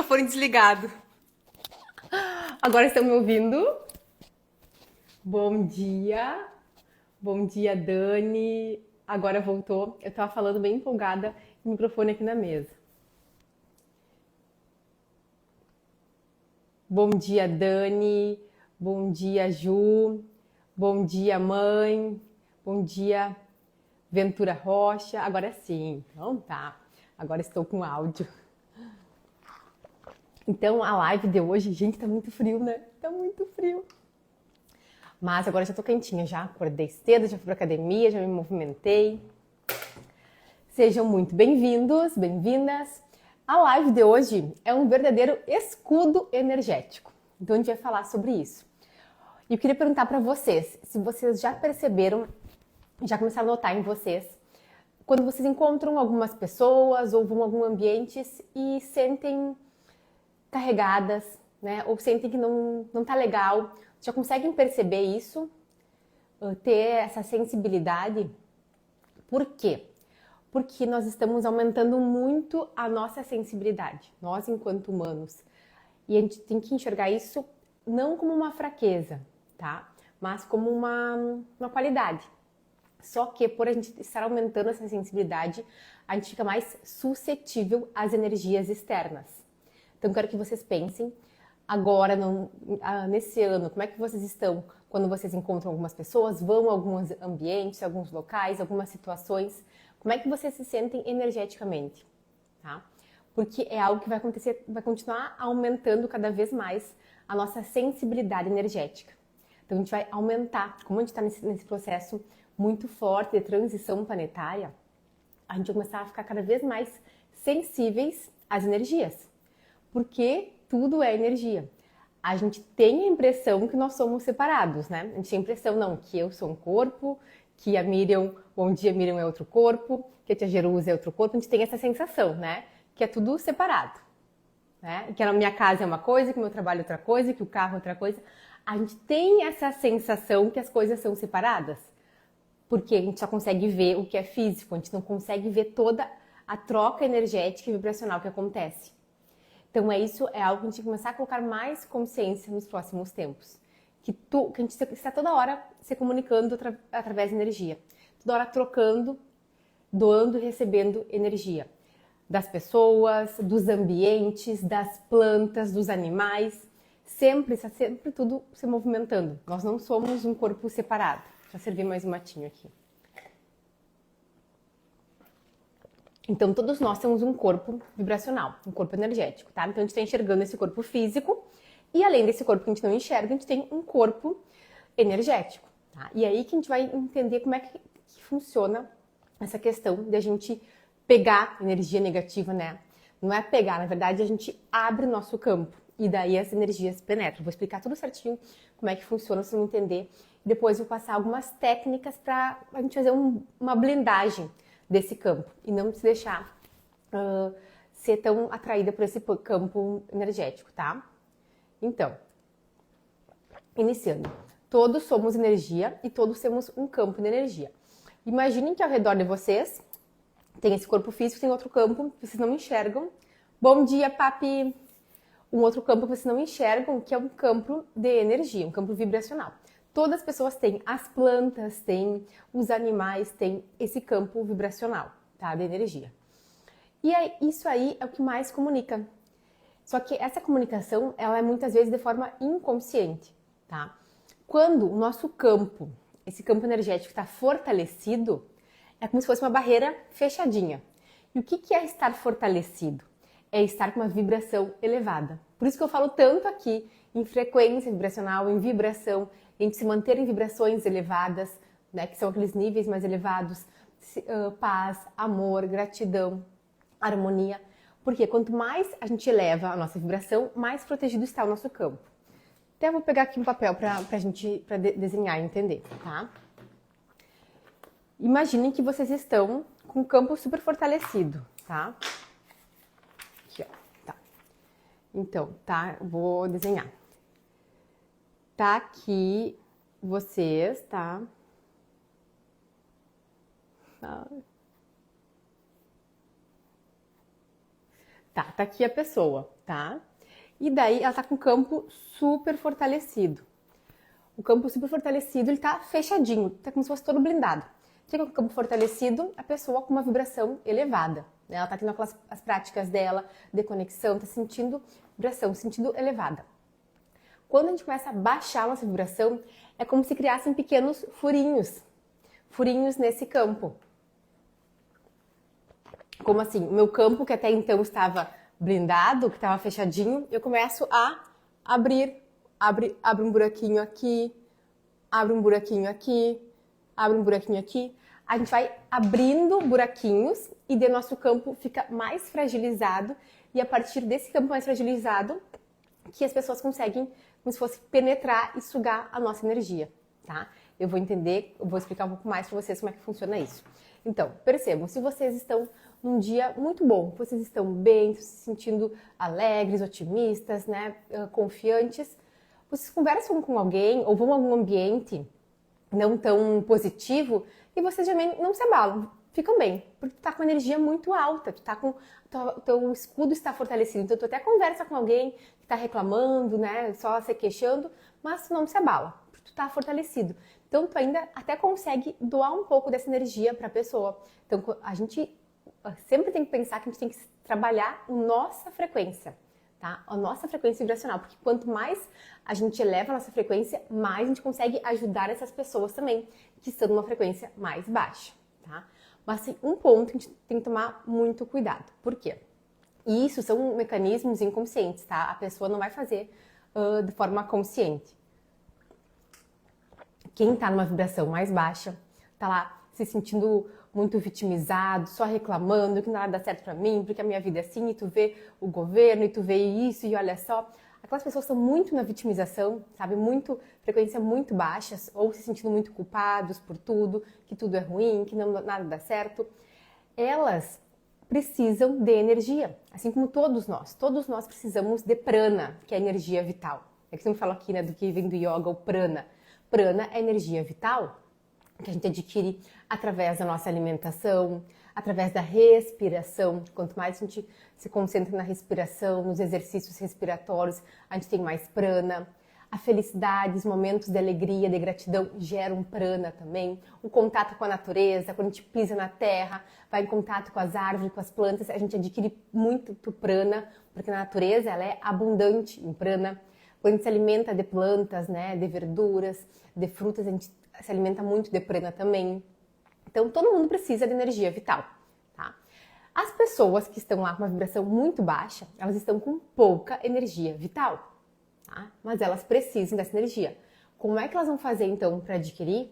microfone desligado. Agora estão me ouvindo? Bom dia. Bom dia, Dani. Agora voltou. Eu tava falando bem empolgada, o microfone aqui na mesa. Bom dia, Dani. Bom dia, Ju. Bom dia, mãe. Bom dia, Ventura Rocha. Agora sim. Então tá. Agora estou com áudio. Então a live de hoje, gente, tá muito frio, né? Tá muito frio. Mas agora já tô quentinha, já acordei cedo, já fui pra academia, já me movimentei. Sejam muito bem-vindos, bem-vindas. A live de hoje é um verdadeiro escudo energético. Então a gente vai falar sobre isso. E eu queria perguntar para vocês, se vocês já perceberam, já começaram a notar em vocês, quando vocês encontram algumas pessoas ou vão a algum ambiente e sentem carregadas, né? Ou sentem que não tá legal, já conseguem perceber isso, ter essa sensibilidade. Por quê? Porque nós estamos aumentando muito a nossa sensibilidade, nós enquanto humanos. E a gente tem que enxergar isso não como uma fraqueza, tá? Mas como uma qualidade. Só que por a gente estar aumentando essa sensibilidade, a gente fica mais suscetível às energias externas. Então, eu quero que vocês pensem agora, nesse ano, como é que vocês estão quando vocês encontram algumas pessoas, vão a alguns ambientes, alguns locais, algumas situações, como é que vocês se sentem energeticamente, tá? Porque é algo que vai acontecer, vai continuar aumentando cada vez mais a nossa sensibilidade energética. Então, a gente vai aumentar, como a gente está nesse processo muito forte de transição planetária, a gente vai começar a ficar cada vez mais sensíveis às energias. Porque tudo é energia. A gente tem a impressão que nós somos separados, né? A gente tem a impressão, não, que eu sou um corpo, que a Miriam, bom dia, Miriam é outro corpo, que a tia Jerusa é outro corpo. A gente tem essa sensação, né? Que é tudo separado, né? Que a minha casa é uma coisa, que o meu trabalho é outra coisa, que o carro é outra coisa. A gente tem essa sensação que as coisas são separadas, porque a gente só consegue ver o que é físico, a gente não consegue ver toda a troca energética e vibracional que acontece. Então, isso é algo que a gente tem que começar a colocar mais consciência nos próximos tempos. Que a gente está toda hora se comunicando através de energia. Toda hora trocando, doando e recebendo energia. Das pessoas, dos ambientes, das plantas, dos animais. Está sempre tudo se movimentando. Nós não somos um corpo separado. Já servi mais um matinho aqui. Então, todos nós temos um corpo vibracional, um corpo energético, tá? Então, a gente está enxergando esse corpo físico e, além desse corpo que a gente não enxerga, a gente tem um corpo energético, tá? E aí que a gente vai entender como é que funciona essa questão de a gente pegar energia negativa, né? Não é pegar, na verdade, a gente abre o nosso campo e daí as energias penetram. Vou explicar tudo certinho como é que funciona, se não entender. Depois vou passar algumas técnicas para a gente fazer uma blindagem desse campo e não se deixar ser tão atraída por esse campo energético, tá? Então, iniciando. Todos somos energia e todos temos um campo de energia. Imaginem que ao redor de vocês tem esse corpo físico, tem outro campo que vocês não enxergam. Bom dia, papi! Um outro campo que vocês não enxergam, que é um campo de energia, um campo vibracional. Todas as pessoas têm, as plantas têm, os animais têm esse campo vibracional, tá? De energia. E isso aí é o que mais comunica. Só que essa comunicação, ela é muitas vezes de forma inconsciente, tá? Quando o nosso campo, esse campo energético está fortalecido, é como se fosse uma barreira fechadinha. E o que é estar fortalecido? É estar com uma vibração elevada. Por isso que eu falo tanto aqui em frequência vibracional, em vibração, a gente se manter em vibrações elevadas, né, que são aqueles níveis mais elevados, paz, amor, gratidão, harmonia. Porque quanto mais a gente eleva a nossa vibração, mais protegido está o nosso campo. Até vou pegar aqui um papel para desenhar e entender, tá? Imaginem que vocês estão com o campo super fortalecido, tá? Aqui, ó, tá. Então, tá, vou desenhar. Tá aqui vocês, tá? Tá aqui a pessoa, tá? E daí ela tá com o campo super fortalecido. O campo super fortalecido, ele tá fechadinho, tá como se fosse todo blindado. Chega com o campo fortalecido, a pessoa com uma vibração elevada. Né? Ela tá tendo as práticas dela de conexão, tá sentindo vibração, sentindo elevada. Quando a gente começa a baixar a nossa vibração, é como se criassem pequenos furinhos nesse campo. Como assim? O meu campo, que até então estava blindado, que estava fechadinho, eu começo a abrir. Abre um buraquinho aqui, abre um buraquinho aqui, abre um buraquinho aqui. A gente vai abrindo buraquinhos e o nosso campo fica mais fragilizado. E a partir desse campo mais fragilizado, que as pessoas conseguem, como se fosse, penetrar e sugar a nossa energia, tá? Eu vou explicar um pouco mais para vocês como é que funciona isso. Então, percebam, se vocês estão num dia muito bom, vocês estão bem, se sentindo alegres, otimistas, né, confiantes, vocês conversam com alguém ou vão a algum ambiente não tão positivo e vocês já não se abalam, ficam bem, porque tu tá com energia muito alta, teu escudo está fortalecido, então tu até conversa com alguém que tá reclamando, né, só se queixando, mas tu não se abala, porque tu tá fortalecido. Então tu ainda até consegue doar um pouco dessa energia para a pessoa. Então a gente sempre tem que pensar que a gente tem que trabalhar a nossa frequência. Tá? A nossa frequência vibracional, porque quanto mais a gente eleva a nossa frequência, mais a gente consegue ajudar essas pessoas também que estão numa frequência mais baixa, tá? Mas tem um ponto que a gente tem que tomar muito cuidado. Por quê? E isso são mecanismos inconscientes, tá? A pessoa não vai fazer de forma consciente. Quem tá numa vibração mais baixa, tá lá se sentindo muito vitimizado, só reclamando que nada dá certo pra mim, porque a minha vida é assim, e tu vê o governo, e tu vê isso, e olha só. Aquelas pessoas estão muito na vitimização, sabe? Frequência muito baixas, ou se sentindo muito culpados por tudo, que tudo é ruim, que nada dá certo. Elas precisam de energia, assim como todos nós. Todos nós precisamos de prana, que é a energia vital. É que sempre falo aqui, né, do que vem do yoga, o prana. Prana é energia vital, que a gente adquire através da nossa alimentação, através da respiração. Quanto mais a gente se concentra na respiração, nos exercícios respiratórios, a gente tem mais prana. A felicidade, os momentos de alegria, de gratidão geram prana também. O contato com a natureza, quando a gente pisa na terra, vai em contato com as árvores, com as plantas, a gente adquire muito prana, porque a natureza ela é abundante em prana. Quando a gente se alimenta de plantas, né, de verduras, de frutas, a gente se alimenta muito de prana também. Então, todo mundo precisa de energia vital, tá? As pessoas que estão lá com uma vibração muito baixa, elas estão com pouca energia vital, tá? Mas elas precisam dessa energia. Como é que elas vão fazer, então, para adquirir?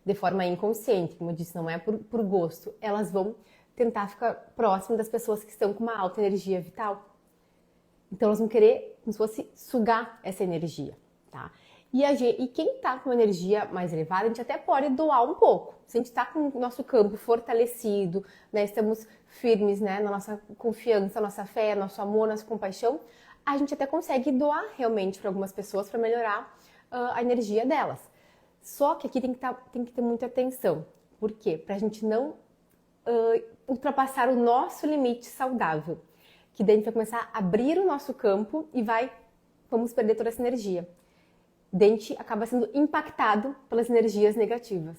De forma inconsciente, como eu disse, não é por gosto. Elas vão tentar ficar próximo das pessoas que estão com uma alta energia vital. Então, elas vão querer, como se fosse, sugar essa energia, tá? E quem está com uma energia mais elevada, a gente até pode doar um pouco. Se a gente está com o nosso campo fortalecido, né, estamos firmes, né, na nossa confiança, nossa fé, nosso amor, nossa compaixão, a gente até consegue doar realmente para algumas pessoas para melhorar a energia delas. Só que aqui tem que ter muita atenção. Por quê? Para a gente não ultrapassar o nosso limite saudável. Que daí a gente vai começar a abrir o nosso campo e vamos perder toda essa energia. Dente acaba sendo impactado pelas energias negativas.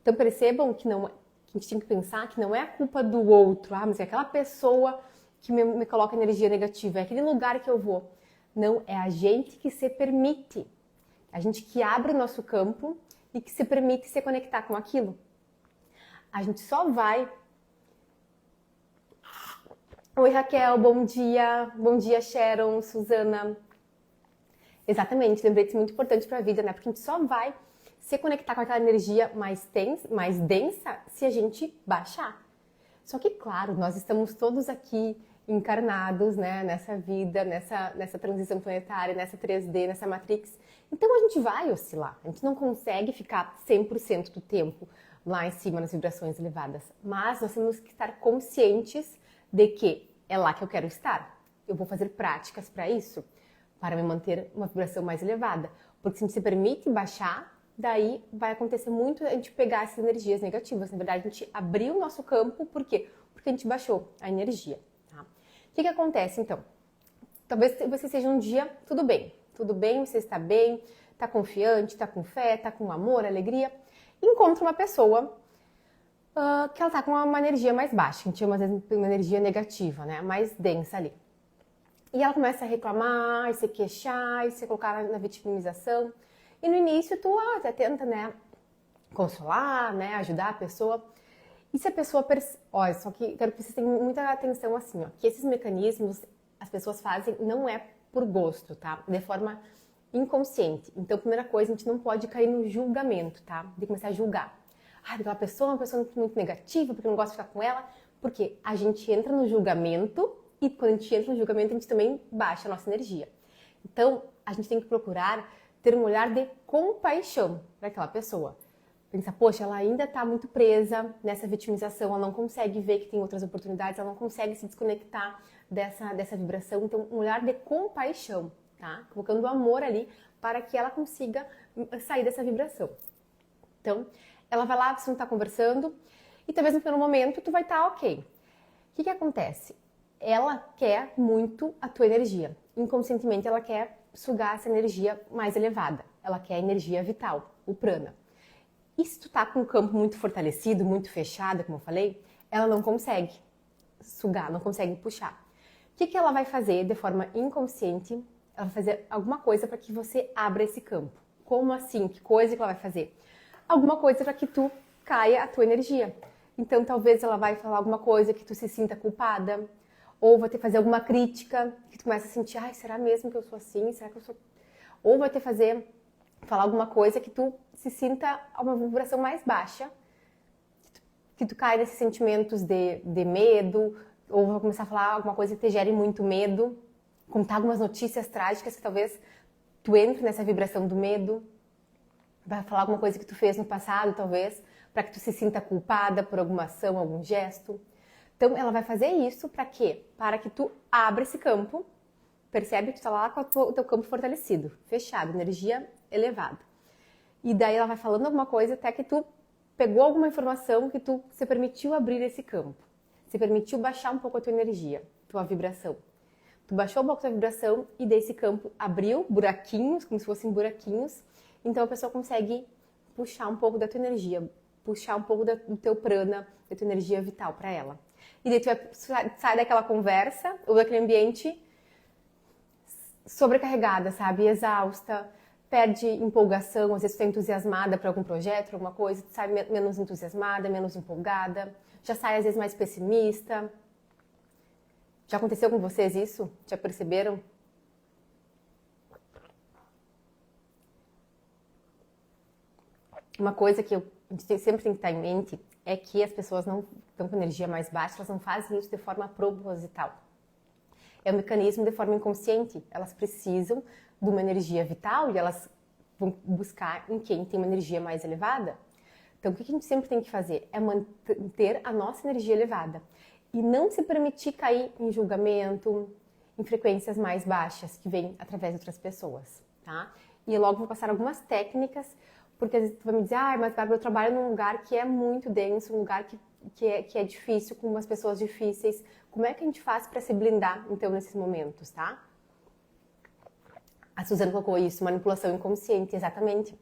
Então percebam que a gente tem que pensar que não é a culpa do outro, mas é aquela pessoa que me coloca energia negativa, é aquele lugar que eu vou. Não, é a gente que se permite, a gente que abre o nosso campo e que se permite se conectar com aquilo. A gente só vai... Oi Raquel, bom dia Sharon, Suzana. Exatamente, lembretes muito importantes para a vida, né? Porque a gente só vai se conectar com aquela energia mais densa se a gente baixar. Só que, claro, nós estamos todos aqui encarnados, né? Nessa vida, nessa transição planetária, nessa 3D, nessa Matrix. Então a gente vai oscilar. A gente não consegue ficar 100% do tempo lá em cima nas vibrações elevadas. Mas nós temos que estar conscientes de que é lá que eu quero estar. Eu vou fazer práticas para isso, para me manter uma vibração mais elevada. Porque se a gente se permite baixar, daí vai acontecer muito a gente pegar essas energias negativas. Na verdade, a gente abriu o nosso campo, por quê? Porque a gente baixou a energia. Tá? que acontece então? Talvez você seja um dia tudo bem, você está bem, está confiante, está com fé, está com amor, alegria. Encontra uma pessoa que ela está com uma energia mais baixa, a gente chama às vezes uma energia negativa, né? Mais densa ali. E ela começa a reclamar, e se queixar, e se colocar na vitimização. E no início tu até tenta, né, consolar, né, ajudar a pessoa. E se a pessoa... Olha, só que quero que vocês tenham muita atenção assim, ó, que esses mecanismos as pessoas fazem não é por gosto, tá? De forma inconsciente. Então, primeira coisa, a gente não pode cair no julgamento, tá? De começar a julgar. Ah, aquela pessoa é uma pessoa muito negativa, porque eu não gosto de ficar com ela. Porque a gente entra no julgamento e quando a gente entra no julgamento, a gente também baixa a nossa energia. Então, a gente tem que procurar ter um olhar de compaixão para aquela pessoa. Pensar, poxa, ela ainda está muito presa nessa vitimização, ela não consegue ver que tem outras oportunidades, ela não consegue se desconectar dessa vibração. Então, um olhar de compaixão, tá? Colocando amor ali para que ela consiga sair dessa vibração. Então, ela vai lá, você não está conversando e talvez no primeiro momento tu vai estar ok. O que acontece? Ela quer muito a tua energia. Inconscientemente, ela quer sugar essa energia mais elevada. Ela quer a energia vital, o prana. E se tu tá com um campo muito fortalecido, muito fechado, como eu falei, ela não consegue sugar, não consegue puxar. O que ela vai fazer de forma inconsciente? Ela vai fazer alguma coisa para que você abra esse campo. Como assim? Que coisa que ela vai fazer? Alguma coisa para que tu caia a tua energia. Então, talvez ela vai falar alguma coisa que tu se sinta culpada, ou vai ter que fazer alguma crítica, que tu começa a sentir, ai, será mesmo que eu sou assim? Será que eu sou... Ou vai ter que falar alguma coisa que tu se sinta a uma vibração mais baixa, que tu cai nesses sentimentos de medo, ou vai começar a falar alguma coisa que te gere muito medo, contar algumas notícias trágicas que talvez tu entre nessa vibração do medo, vai falar alguma coisa que tu fez no passado, talvez, para que tu se sinta culpada por alguma ação, algum gesto. Então, ela vai fazer isso para quê? Para que tu abra esse campo, percebe que tu tá lá com o teu campo fortalecido, fechado, energia elevada. E daí ela vai falando alguma coisa até que tu pegou alguma informação que tu se permitiu abrir esse campo. Se permitiu baixar um pouco a tua energia, tua vibração. Tu baixou um pouco a tua vibração e desse campo abriu buraquinhos, como se fossem buraquinhos. Então a pessoa consegue puxar um pouco da tua energia, puxar um pouco do teu prana, da tua energia vital para ela. E daí tu sai daquela conversa ou daquele ambiente sobrecarregada, sabe? Exausta, perde empolgação, às vezes tu tá entusiasmada para algum projeto, alguma coisa, tu sai menos entusiasmada, menos empolgada, já sai às vezes mais pessimista. Já aconteceu com vocês isso? Já perceberam? Uma coisa que a gente sempre tem que estar em mente é que as pessoas não estão com energia mais baixa, elas não fazem isso de forma proposital. É um mecanismo de forma inconsciente. Elas precisam de uma energia vital e elas vão buscar em quem tem uma energia mais elevada. Então, o que a gente sempre tem que fazer é manter a nossa energia elevada e não se permitir cair em julgamento, em frequências mais baixas que vêm através de outras pessoas, tá? E logo vou passar algumas técnicas, porque às vezes tu vai me dizer, mas Bárbara, eu trabalho num lugar que é muito denso, um lugar que é difícil, com umas pessoas difíceis. Como é que a gente faz para se blindar, então, nesses momentos, tá? A Suzana colocou isso, manipulação inconsciente, exatamente.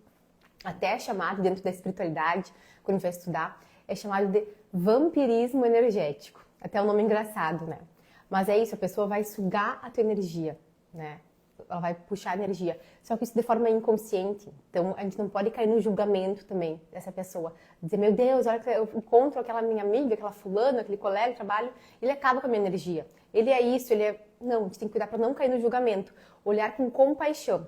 Até é chamado, dentro da espiritualidade, quando a gente vai estudar, é chamado de vampirismo energético. Até um nome engraçado, né? Mas é isso, a pessoa vai sugar a tua energia, né? Ela vai puxar a energia. Só que isso de forma inconsciente. Então, a gente não pode cair no julgamento também dessa pessoa. Dizer, meu Deus, olha que eu encontro aquela minha amiga, aquela fulana, aquele colega de trabalho, ele acaba com a minha energia. Ele é isso, ele é... Não, a gente tem que cuidar para não cair no julgamento. Olhar com compaixão.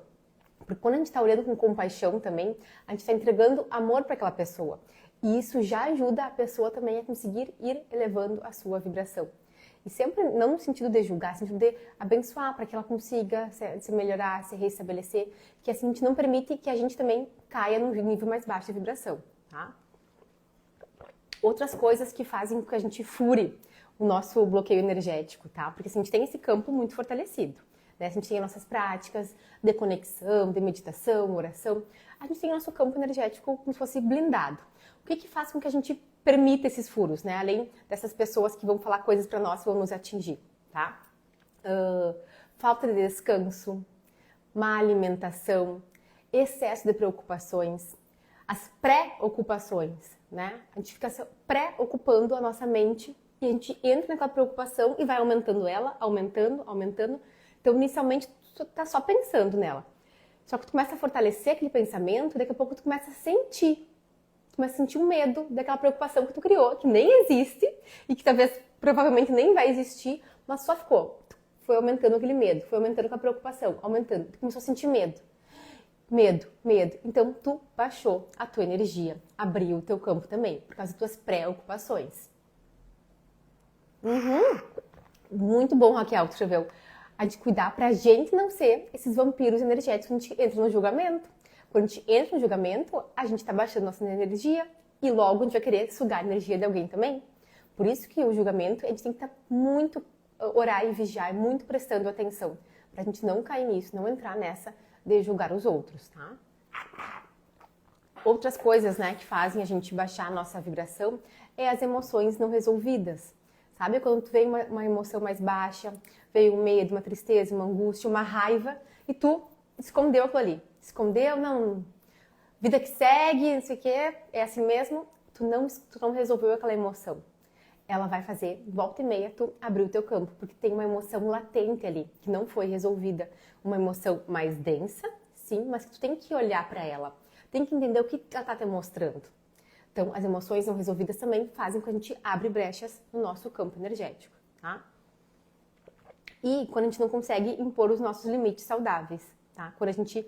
Porque quando a gente está olhando com compaixão também, a gente está entregando amor para aquela pessoa. E isso já ajuda a pessoa também a conseguir ir elevando a sua vibração. E sempre, não no sentido de julgar, no sentido de abençoar para que ela consiga se melhorar, se restabelecer, que assim a gente não permite que a gente também caia num nível mais baixo de vibração, tá? Outras coisas que fazem com que a gente fure o nosso bloqueio energético, tá? Porque assim, a gente tem esse campo muito fortalecido, né? A gente tem as nossas práticas de conexão, de meditação, oração, a gente tem o nosso campo energético como se fosse blindado. O que faz com que a gente permita esses furos, né? Além dessas pessoas que vão falar coisas para nós, vão nos atingir, tá? falta de descanso, má alimentação, excesso de preocupações, as pré-ocupações, né? A gente fica pré-ocupando a nossa mente e a gente entra naquela preocupação e vai aumentando ela, aumentando. Então, inicialmente, tu tá só pensando nela. Só que tu começa a fortalecer aquele pensamento, daqui a pouco tu começa a sentir. Tu começa a sentir um medo daquela preocupação que tu criou, que nem existe e que talvez, provavelmente, nem vai existir, mas só ficou. Foi aumentando aquele medo, foi aumentando com a preocupação, aumentando. Tu começou a sentir medo. Medo. Então, tu baixou a tua energia, abriu o teu campo também, por causa das tuas preocupações. Muito bom, Raquel, tu já viu? A de cuidar pra gente não ser esses vampiros energéticos quando a gente entra no julgamento. Quando a gente entra no julgamento, a gente tá baixando nossa energia e logo a gente vai querer sugar a energia de alguém também. Por isso que o julgamento, a gente tem que estar muito, orar e vigiar, muito prestando atenção, pra gente não cair nisso, não entrar nessa de julgar os outros, tá? Outras coisas, né, que fazem a gente baixar a nossa vibração é as emoções não resolvidas. Sabe quando tu vem uma emoção mais baixa, veio um medo, uma tristeza, uma angústia, uma raiva, e tu escondeu aquilo ali. Escondeu, não, vida que segue, não sei o quê, é assim mesmo, tu não resolveu aquela emoção. Ela vai fazer, volta e meia, tu abrir o teu campo, porque tem uma emoção latente ali, que não foi resolvida. Uma emoção mais densa, sim, mas que tu tem que olhar para ela. Tem que entender o que ela tá te mostrando. Então, as emoções não resolvidas também fazem com que a gente abre brechas no nosso campo energético, tá? E quando a gente não consegue impor os nossos limites saudáveis, tá? Quando a gente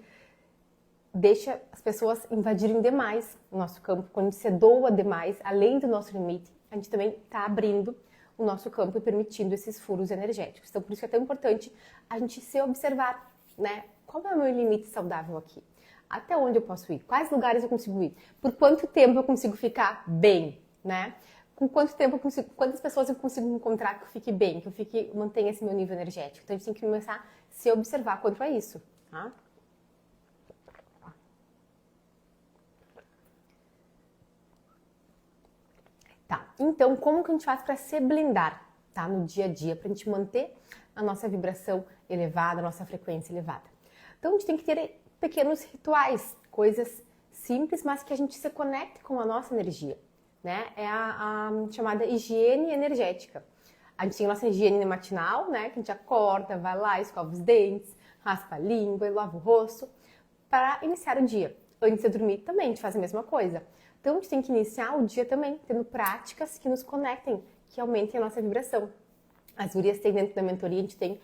deixa as pessoas invadirem demais o nosso campo, quando a gente se doa demais, além do nosso limite, a gente também está abrindo o nosso campo e permitindo esses furos energéticos. Então, por isso que é tão importante a gente se observar, né? Qual é o meu limite saudável aqui? Até onde eu posso ir? Quais lugares eu consigo ir? Por quanto tempo eu consigo ficar bem, né? Com quanto tempo eu consigo, quantas pessoas eu consigo encontrar que eu fique bem, que eu mantenha esse meu nível energético? Então a gente tem que começar a se observar quanto a isso, tá? Tá, então como que a gente faz para se blindar, tá? No dia a dia, pra gente manter a nossa vibração elevada, a nossa frequência elevada. Então a gente tem que ter pequenos rituais, coisas simples, mas que a gente se conecte com a nossa energia, né? É a chamada higiene energética. A gente tem a nossa higiene matinal, né? Que a gente acorda, vai lá, escova os dentes, raspa a língua, lava o rosto, para iniciar o dia. Antes de dormir também a gente faz a mesma coisa. Então a gente tem que iniciar o dia também tendo práticas que nos conectem, que aumentem a nossa vibração. As gurias têm dentro da mentoria, a gente tem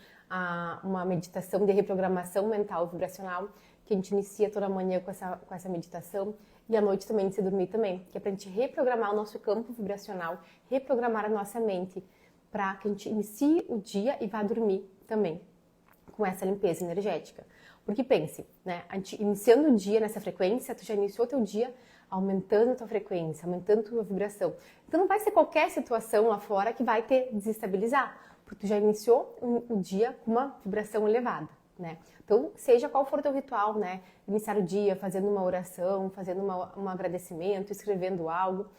uma meditação de reprogramação mental vibracional, que a gente inicia toda manhã com essa meditação, e à noite também, antes de dormir também, que é pra gente reprogramar o nosso campo vibracional, reprogramar a nossa mente, para que a gente inicie o dia e vá dormir também com essa limpeza energética. Porque pense, né, a gente iniciando o dia nessa frequência, tu já iniciou teu dia aumentando a tua frequência, aumentando a tua vibração. Então não vai ser qualquer situação lá fora que vai te desestabilizar, porque tu já iniciou o dia com uma vibração elevada, né? Então, seja qual for o teu ritual, né? Iniciar o dia fazendo uma oração, fazendo um agradecimento, escrevendo algo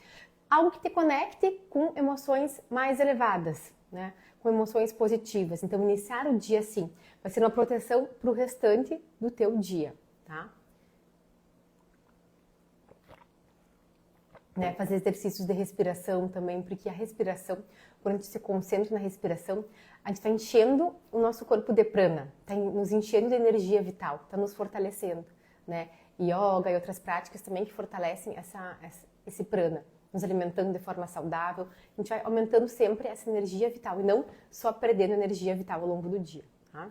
que te conecte com emoções mais elevadas, né? Com emoções positivas. Então, iniciar o dia assim vai ser uma proteção para o restante do teu dia, tá? Né, fazer exercícios de respiração também, porque a respiração, quando a gente se concentra na respiração, a gente está enchendo o nosso corpo de prana, está nos enchendo de energia vital, está nos fortalecendo, né? Yoga e outras práticas também que fortalecem esse prana, nos alimentando de forma saudável, a gente vai aumentando sempre essa energia vital e não só perdendo energia vital ao longo do dia, tá?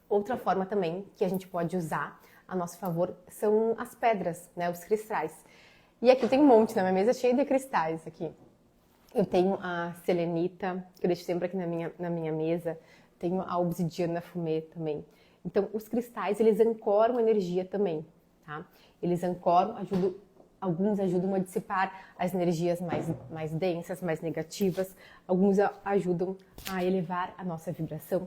Outra forma também que a gente pode usar a nosso favor são as pedras, né? Os cristais. E aqui tem um monte, na minha mesa cheia de cristais aqui. Eu tenho a selenita, que eu deixo sempre aqui na minha mesa. Tenho a obsidiana fumê também. Então, os cristais, eles ancoram energia também, tá? Eles ancoram, alguns ajudam a dissipar as energias mais densas, mais negativas. Alguns ajudam a elevar a nossa vibração.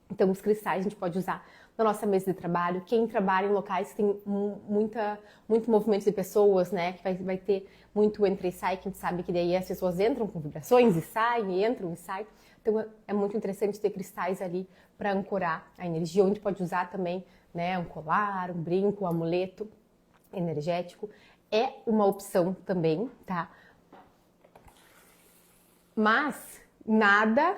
Então, os cristais a gente pode usar na nossa mesa de trabalho. Quem trabalha em locais que tem muito movimento de pessoas, né? Que vai ter muito entra e sai, que a gente sabe que daí as pessoas entram com vibrações e saem, e entram e saem. Então, é muito interessante ter cristais ali para ancorar a energia. Onde pode usar também, né? Um colar, um brinco, um amuleto energético. É uma opção também, tá? Mas nada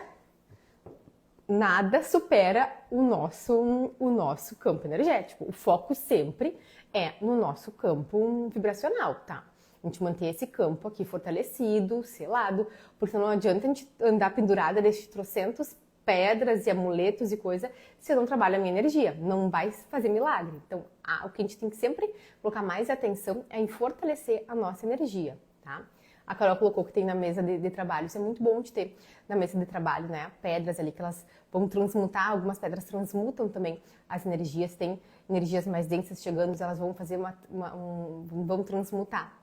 supera o nosso campo energético. O foco sempre é no nosso campo vibracional, tá? A gente manter esse campo aqui fortalecido, selado, porque não adianta a gente andar pendurada desses trocentos pedras e amuletos e coisa se eu não trabalho a minha energia. Não vai fazer milagre. Então, o que a gente tem que sempre colocar mais atenção é em fortalecer a nossa energia, tá? A Carol colocou que tem na mesa de trabalho. Isso é muito bom de ter na mesa de trabalho, né? Pedras ali que elas vão transmutar. Algumas pedras transmutam também as energias. Tem energias mais densas chegando, elas vão fazer vão transmutar.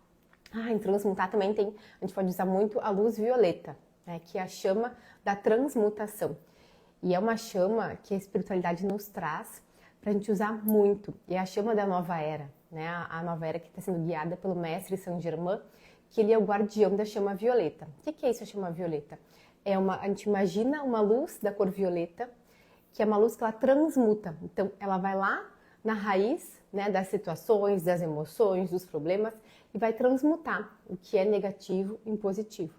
Em transmutar também tem, a gente pode usar muito a luz violeta, né? Que é a chama da transmutação. E é uma chama que a espiritualidade nos traz para a gente usar muito. E é a chama da nova era, né? A nova era que está sendo guiada pelo mestre Saint Germain, que ele é o guardião da chama violeta. O que é isso, a chama violeta? A gente imagina uma luz da cor violeta, que é uma luz que ela transmuta. Então, ela vai lá na raiz, né, das situações, das emoções, dos problemas, e vai transmutar o que é negativo em positivo.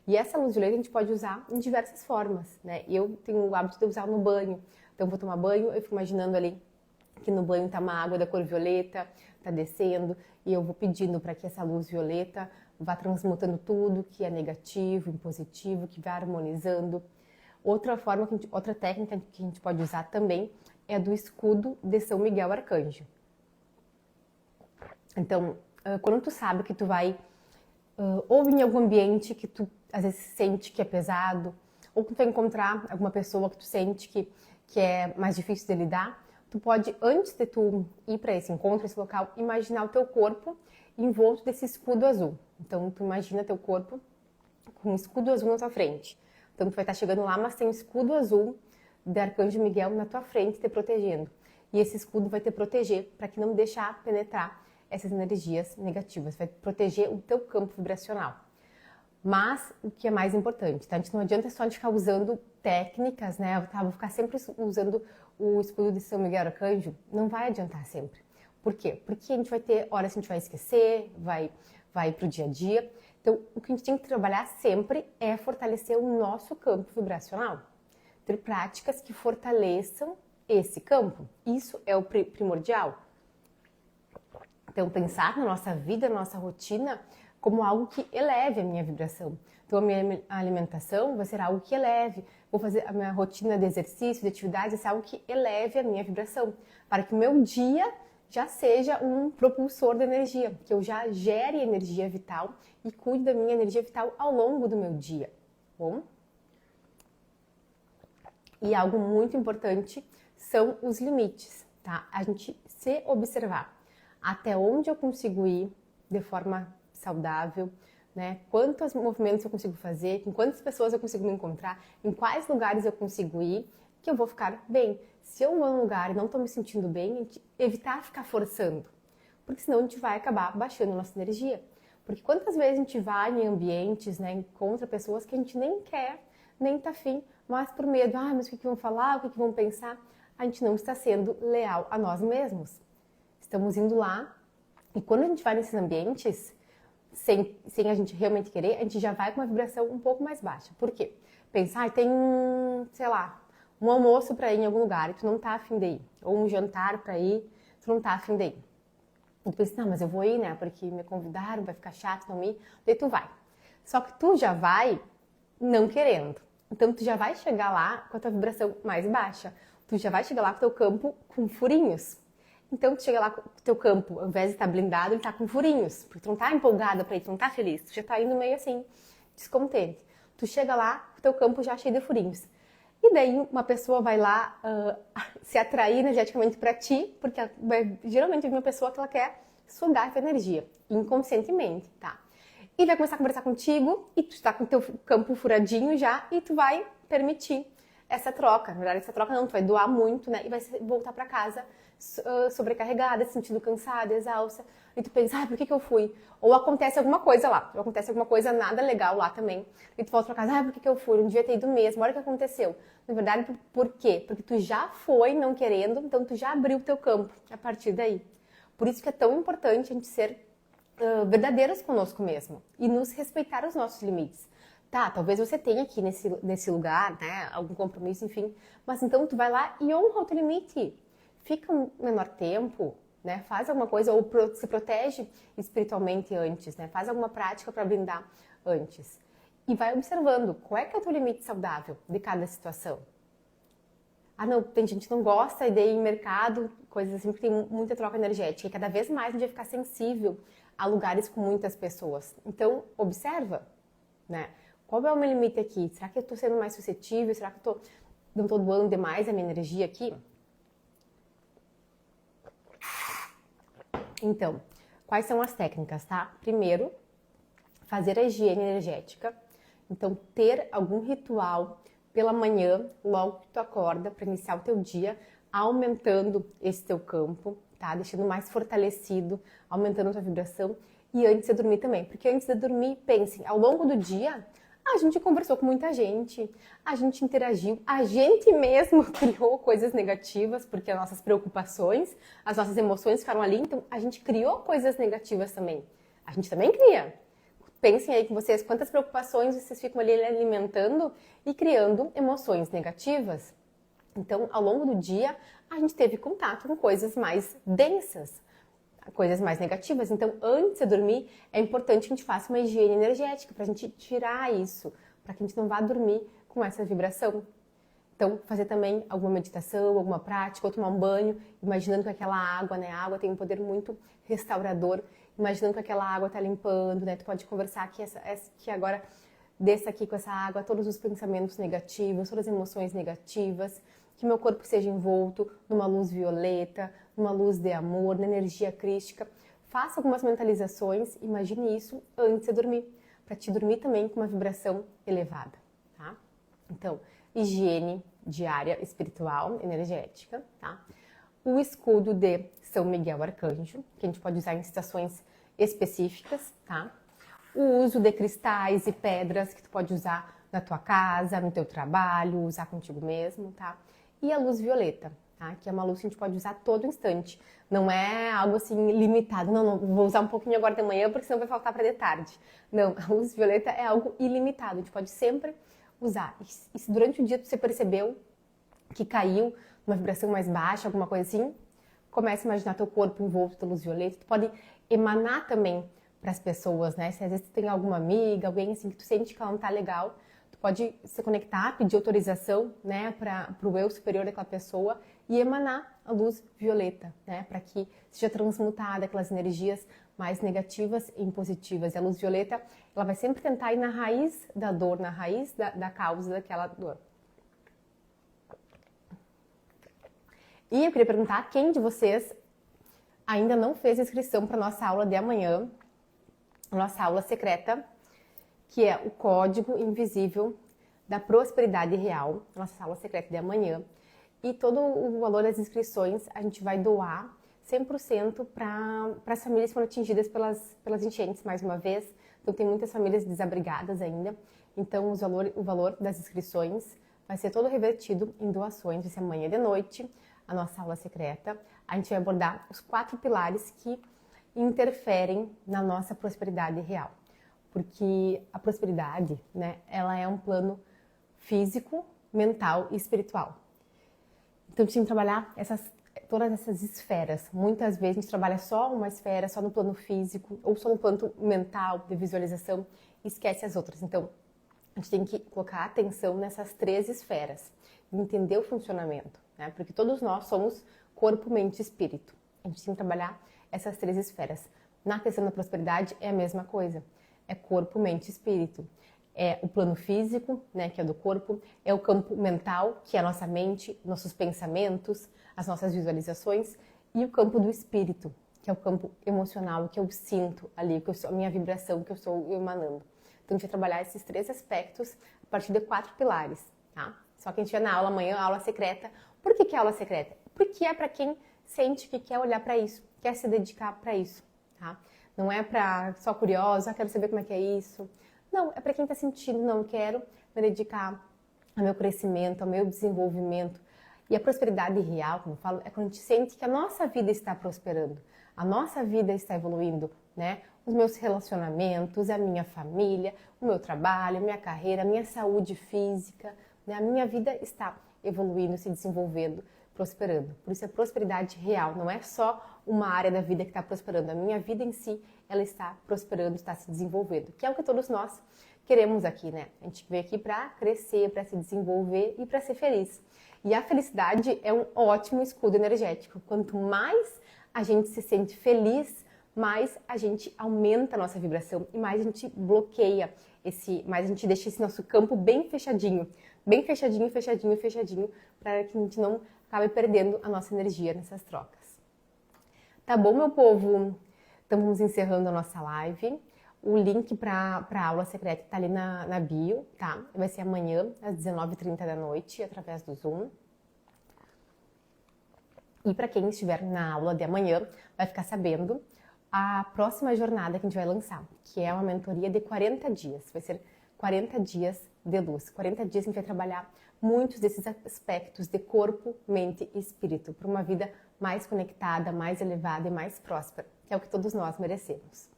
E essa luz violeta a gente pode usar em diversas formas, né? Eu tenho o hábito de usar no banho. Então, eu vou tomar banho, eu fico imaginando ali que no banho tá uma água da cor violeta, tá descendo, e eu vou pedindo para que essa luz violeta vá transmutando tudo que é negativo em positivo, que vai harmonizando. Outra técnica que a gente pode usar também é a do escudo de São Miguel Arcanjo. Então, quando tu sabe que tu vai ou em algum ambiente que tu às vezes sente que é pesado, ou que tu vai encontrar alguma pessoa que tu sente que é mais difícil de lidar, tu pode, antes de tu ir para esse encontro, esse local, imaginar o teu corpo envolto desse escudo azul. Então, tu imagina teu corpo com um escudo azul na tua frente. Então, tu vai estar chegando lá, mas tem um escudo azul de Arcanjo Miguel na tua frente, te protegendo. E esse escudo vai te proteger para que não deixar penetrar essas energias negativas. Vai proteger o teu campo vibracional. Mas, o que é mais importante, tá? A gente não adianta só de ficar usando técnicas, né? Vou ficar sempre usando o escudo de São Miguel Arcanjo. Não vai adiantar sempre. Por quê? Porque a gente vai ter horas que a gente vai esquecer, vai pro dia a dia. Então, o que a gente tem que trabalhar sempre é fortalecer o nosso campo vibracional. Ter práticas que fortaleçam esse campo. Isso é o primordial. Então, pensar na nossa vida, na nossa rotina, como algo que eleve a minha vibração. Então, a minha alimentação vai ser algo que eleve. Vou fazer a minha rotina de exercício, de atividades, vai ser algo que eleve a minha vibração. Para que o meu dia já seja um propulsor de energia, que eu já gere energia vital e cuide da minha energia vital ao longo do meu dia. Bom? E algo muito importante são os limites, tá? A gente se observar até onde eu consigo ir de forma saudável, né? Quantos movimentos eu consigo fazer, com quantas pessoas eu consigo me encontrar, em quais lugares eu consigo ir, que eu vou ficar bem. Se eu vou num lugar e não estou me sentindo bem, evitar ficar forçando, porque senão a gente vai acabar baixando a nossa energia. Porque quantas vezes a gente vai em ambientes, né, encontra pessoas que a gente nem quer, nem tá afim, mas por medo, mas o que vão falar, o que vão pensar, a gente não está sendo leal a nós mesmos. Estamos indo lá, e quando a gente vai nesses ambientes, sem a gente realmente querer, a gente já vai com uma vibração um pouco mais baixa. Por quê? Pensar, tem sei lá, um almoço para ir em algum lugar e tu não tá afim de ir, ou um jantar para ir, tu não tá afim de ir. E tu pensa, não, mas eu vou ir, né, porque me convidaram, vai ficar chato não ir, daí tu vai. Só que tu já vai não querendo. Então tu já vai chegar lá com a tua vibração mais baixa. Tu já vai chegar lá com o teu campo com furinhos. Então tu chega lá com o teu campo, ao invés de estar blindado, ele tá com furinhos. Porque tu não tá empolgada pra ir, tu não tá feliz. Tu já tá indo meio assim, descontente. Tu chega lá com o teu campo já cheio de furinhos. E daí uma pessoa vai lá se atrair energeticamente pra ti, porque geralmente é uma pessoa que ela quer sugar essa energia, inconscientemente, tá? E vai começar a conversar contigo, e tu está com o teu campo furadinho já, e tu vai permitir essa troca. Na verdade, essa troca não, tu vai doar muito, né? E vai voltar pra casa sobrecarregada, se sentindo cansada, exausta. E tu pensa, por que eu fui? Ou acontece alguma coisa lá, ou acontece alguma coisa nada legal lá também. E tu volta pra casa, por que eu fui? Não devia ter ido mesmo, olha o que aconteceu. Na verdade, por quê? Porque tu já foi não querendo, então tu já abriu o teu campo a partir daí. Por isso que é tão importante a gente ser verdadeiros conosco mesmo e nos respeitar os nossos limites. Tá, talvez você tenha aqui nesse lugar, né, algum compromisso, enfim, mas então tu vai lá e honra o teu limite. Fica um menor tempo, né, faz alguma coisa ou se protege espiritualmente antes, né, faz alguma prática para blindar antes. E vai observando qual é que é o teu limite saudável de cada situação. Não, tem gente que não gosta, e daí em mercado, coisas assim, porque tem muita troca energética. E cada vez mais a gente vai ficar sensível a lugares com muitas pessoas. Então, observa, né? Qual é o meu limite aqui? Será que eu estou sendo mais suscetível? Será que eu não estou doando demais a minha energia aqui? Então, quais são as técnicas, tá? Primeiro, fazer a higiene energética. Então, ter algum ritual pela manhã, logo que tu acorda, para iniciar o teu dia, aumentando esse teu campo, tá? Deixando mais fortalecido, aumentando a tua vibração. E antes de dormir também. Porque antes de dormir, pensem, ao longo do dia, a gente conversou com muita gente, a gente interagiu, a gente mesmo criou coisas negativas, porque as nossas preocupações, as nossas emoções ficaram ali, então a gente criou coisas negativas também. A gente também cria. Pensem aí com vocês quantas preocupações vocês ficam ali alimentando e criando emoções negativas. Então, ao longo do dia, a gente teve contato com coisas mais densas, coisas mais negativas. Então, antes de dormir, é importante que a gente faça uma higiene energética para a gente tirar isso, para que a gente não vá dormir com essa vibração. Então, fazer também alguma meditação, alguma prática, ou tomar um banho, imaginando que aquela água, né? A água tem um poder muito restaurador, imaginando que aquela água está limpando, né? Tu pode conversar que agora desça aqui com essa água todos os pensamentos negativos, todas as emoções negativas, que meu corpo seja envolto numa luz violeta, numa luz de amor, na energia crística. Faça algumas mentalizações, imagine isso antes de dormir, para te dormir também com uma vibração elevada, tá? Então, higiene diária, espiritual, energética, tá? O escudo de São Miguel Arcanjo, que a gente pode usar em situações específicas, tá? O uso de cristais e pedras que tu pode usar na tua casa, no teu trabalho, usar contigo mesmo, tá? E a luz violeta, tá? Que é uma luz que a gente pode usar a todo instante. Não é algo assim limitado. Não, vou usar um pouquinho agora de manhã porque senão vai faltar para de tarde. Não, a luz violeta é algo ilimitado. A gente pode sempre usar. E se durante o dia você percebeu que caiu uma vibração mais baixa, alguma coisa assim, comece a imaginar teu corpo envolto pela luz violeta. Tu pode emanar também para as pessoas, né? Se às vezes tu tem alguma amiga, alguém assim que tu sente que ela não tá legal, tu pode se conectar, pedir autorização, né, para o eu superior daquela pessoa e emanar a luz violeta, né, para que seja transmutada aquelas energias mais negativas em positivas. E a luz violeta, ela vai sempre tentar ir na raiz da dor, na raiz da causa daquela dor. E eu queria perguntar quem de vocês ainda não fez inscrição para nossa aula de amanhã, nossa aula secreta, que é o Código Invisível da Prosperidade Real, nossa aula secreta de amanhã. E todo o valor das inscrições a gente vai doar 100% para as famílias que foram atingidas pelas enchentes, mais uma vez. Então tem muitas famílias desabrigadas ainda. Então o valor das inscrições vai ser todo revertido em doações. Vai ser amanhã de noite, a nossa aula secreta. A gente vai abordar os 4 pilares que interferem na nossa prosperidade real. Porque a prosperidade, né, ela é um plano físico, mental e espiritual. Então, a gente tem que trabalhar todas essas esferas. Muitas vezes a gente trabalha só uma esfera, só no plano físico, ou só no plano mental, de visualização, e esquece as outras. Então, a gente tem que colocar atenção nessas 3 esferas, e entender o funcionamento, né? Porque todos nós somos corpo, mente e espírito. A gente tem que trabalhar essas 3 esferas. Na questão da prosperidade é a mesma coisa. É corpo, mente e espírito. É o plano físico, né, que é do corpo, é o campo mental, que é a nossa mente, nossos pensamentos, as nossas visualizações, e o campo do espírito, que é o campo emocional, que eu sinto ali, que a minha vibração, que eu estou emanando. Então, a gente vai trabalhar esses 3 aspectos a partir de 4 pilares, tá? Só que a gente vai na aula amanhã, aula secreta. Por que é aula secreta? Porque é para quem sente que quer olhar para isso, quer se dedicar para isso, tá? Não é para só curiosa, quero saber como é que é isso. Não, é para quem está sentindo, não, quero me dedicar ao meu crescimento, ao meu desenvolvimento. E a prosperidade real, como eu falo, é quando a gente sente que a nossa vida está prosperando, a nossa vida está evoluindo, né? Os meus relacionamentos, a minha família, o meu trabalho, a minha carreira, a minha saúde física, né? A minha vida está evoluindo, se desenvolvendo, prosperando. Por isso é prosperidade real, não é só uma área da vida que está prosperando. A minha vida em si, ela está prosperando, está se desenvolvendo, que é o que todos nós queremos aqui, né? A gente veio aqui para crescer, para se desenvolver e para ser feliz. E a felicidade é um ótimo escudo energético. Quanto mais a gente se sente feliz, mais a gente aumenta a nossa vibração e mais a gente bloqueia mais a gente deixa esse nosso campo bem fechadinho, fechadinho, para que a gente não acabe perdendo a nossa energia nessas trocas. Tá bom, meu povo? Então vamos encerrando a nossa live. O link para a aula secreta tá ali na bio, tá? Vai ser amanhã, às 19h30 da noite, através do Zoom. E para quem estiver na aula de amanhã, vai ficar sabendo a próxima jornada que a gente vai lançar, que é uma mentoria de 40 dias. Vai ser 40 dias de luz. 40 dias a gente vai trabalhar muitos desses aspectos de corpo, mente e espírito para uma vida mais conectada, mais elevada e mais próspera, que é o que todos nós merecemos.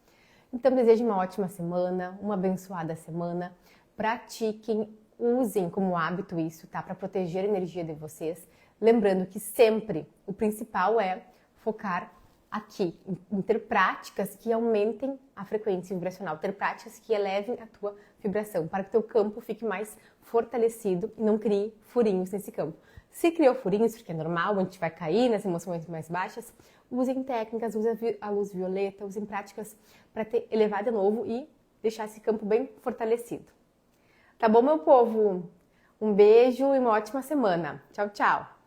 Então, desejo uma ótima semana, uma abençoada semana. Pratiquem, usem como hábito isso, tá? Para proteger a energia de vocês. Lembrando que sempre o principal é focar aqui, em ter práticas que aumentem a frequência vibracional, ter práticas que elevem a tua vibração, para que teu campo fique mais fortalecido e não crie furinhos nesse campo. Se criou furinhos, porque é normal, a gente vai cair nas emoções mais baixas, usem técnicas, usem a luz violeta, usem práticas para elevar de novo e deixar esse campo bem fortalecido. Tá bom, meu povo? Um beijo e uma ótima semana. Tchau, tchau!